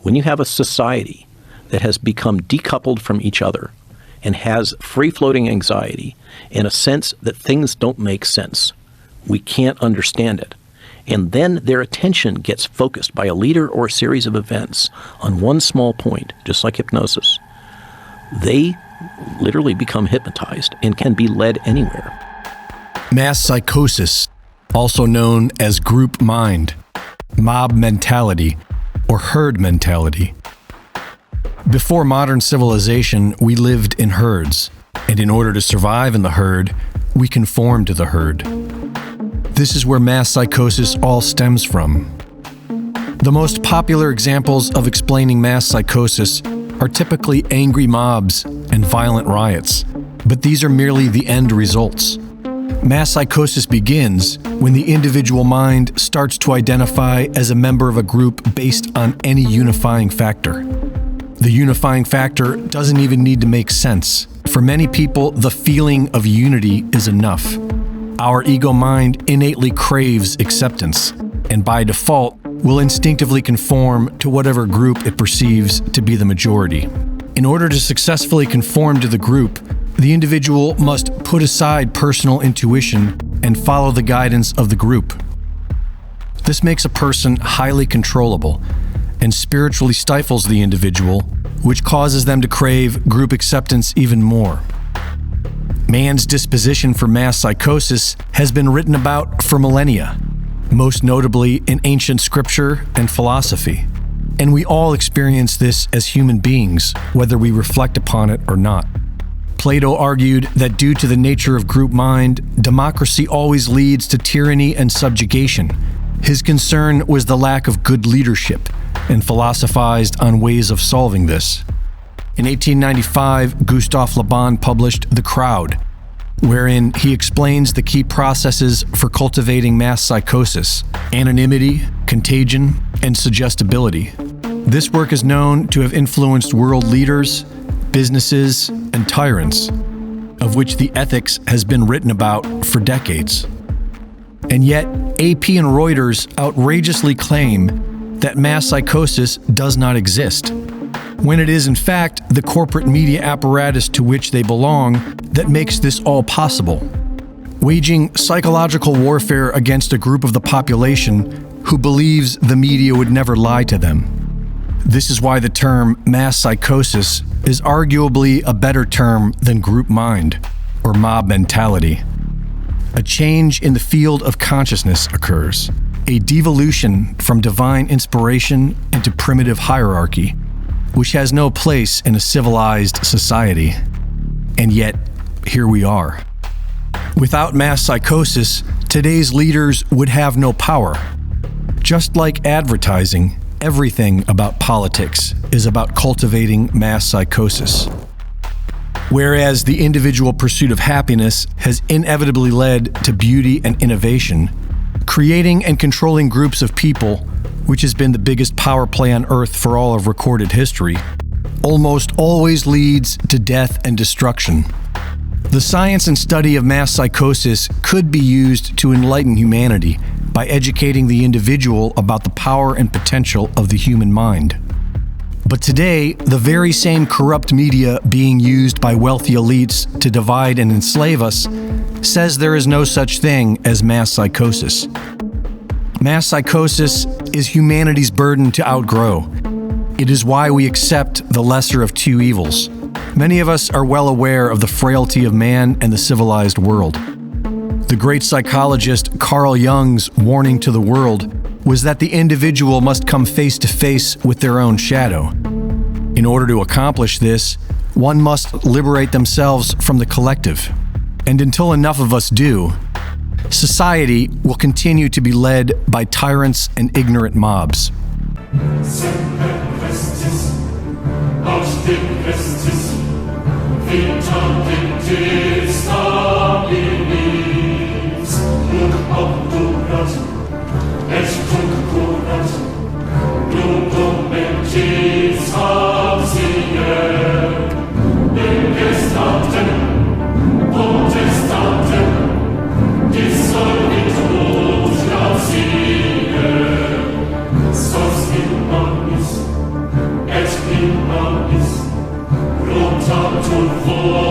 When you have a society that has become decoupled from each other and has free-floating anxiety and a sense that things don't make sense, we can't understand it, and then their attention gets focused by a leader or a series of events on one small point, just like hypnosis, they literally become hypnotized and can be led anywhere. Mass psychosis, also known as group mind, mob mentality, or herd mentality. Before modern civilization, we lived in herds, and in order to survive in the herd, we conformed to the herd. This is where mass psychosis all stems from. The most popular examples of explaining mass psychosis are typically angry mobs and violent riots, but these are merely the end results. Mass psychosis begins when the individual mind starts to identify as a member of a group based on any unifying factor. The unifying factor doesn't even need to make sense. For many people, the feeling of unity is enough. Our ego mind innately craves acceptance, and by default, will instinctively conform to whatever group it perceives to be the majority. In order to successfully conform to the group, the individual must put aside personal intuition and follow the guidance of the group. This makes a person highly controllable and spiritually stifles the individual, which causes them to crave group acceptance even more. Man's disposition for mass psychosis has been written about for millennia, most notably in ancient scripture and philosophy. And we all experience this as human beings, whether we reflect upon it or not. Plato argued that due to the nature of group mind, democracy always leads to tyranny and subjugation. His concern was the lack of good leadership, and philosophized on ways of solving this. In 1895, Gustave Le Bon published The Crowd, wherein he explains the key processes for cultivating mass psychosis: anonymity, contagion, and suggestibility. This work is known to have influenced world leaders, businesses, and tyrants, of which the ethics has been written about for decades. And yet, AP and Reuters outrageously claim that mass psychosis does not exist, when it is in fact the corporate media apparatus to which they belong that makes this all possible, waging psychological warfare against a group of the population who believes the media would never lie to them. This is why the term mass psychosis is arguably a better term than group mind or mob mentality. A change in the field of consciousness occurs, a devolution from divine inspiration into primitive hierarchy, which has no place in a civilized society. And yet, here we are. Without mass psychosis, today's leaders would have no power. Just like advertising, everything about politics is about cultivating mass psychosis. Whereas the individual pursuit of happiness has inevitably led to beauty and innovation, creating and controlling groups of people, which has been the biggest power play on Earth for all of recorded history, almost always leads to death and destruction. The science and study of mass psychosis could be used to enlighten humanity by educating the individual about the power and potential of the human mind. But today, the very same corrupt media being used by wealthy elites to divide and enslave us says there is no such thing as mass psychosis. Mass psychosis is humanity's burden to outgrow. It is why we accept the lesser of two evils. Many of us are well aware of the frailty of man and the civilized world. The great psychologist Carl Jung's warning to the world was that the individual must come face to face with their own shadow. In order to accomplish this, one must liberate themselves from the collective. And until enough of us do, society will continue to be led by tyrants and ignorant mobs. und vor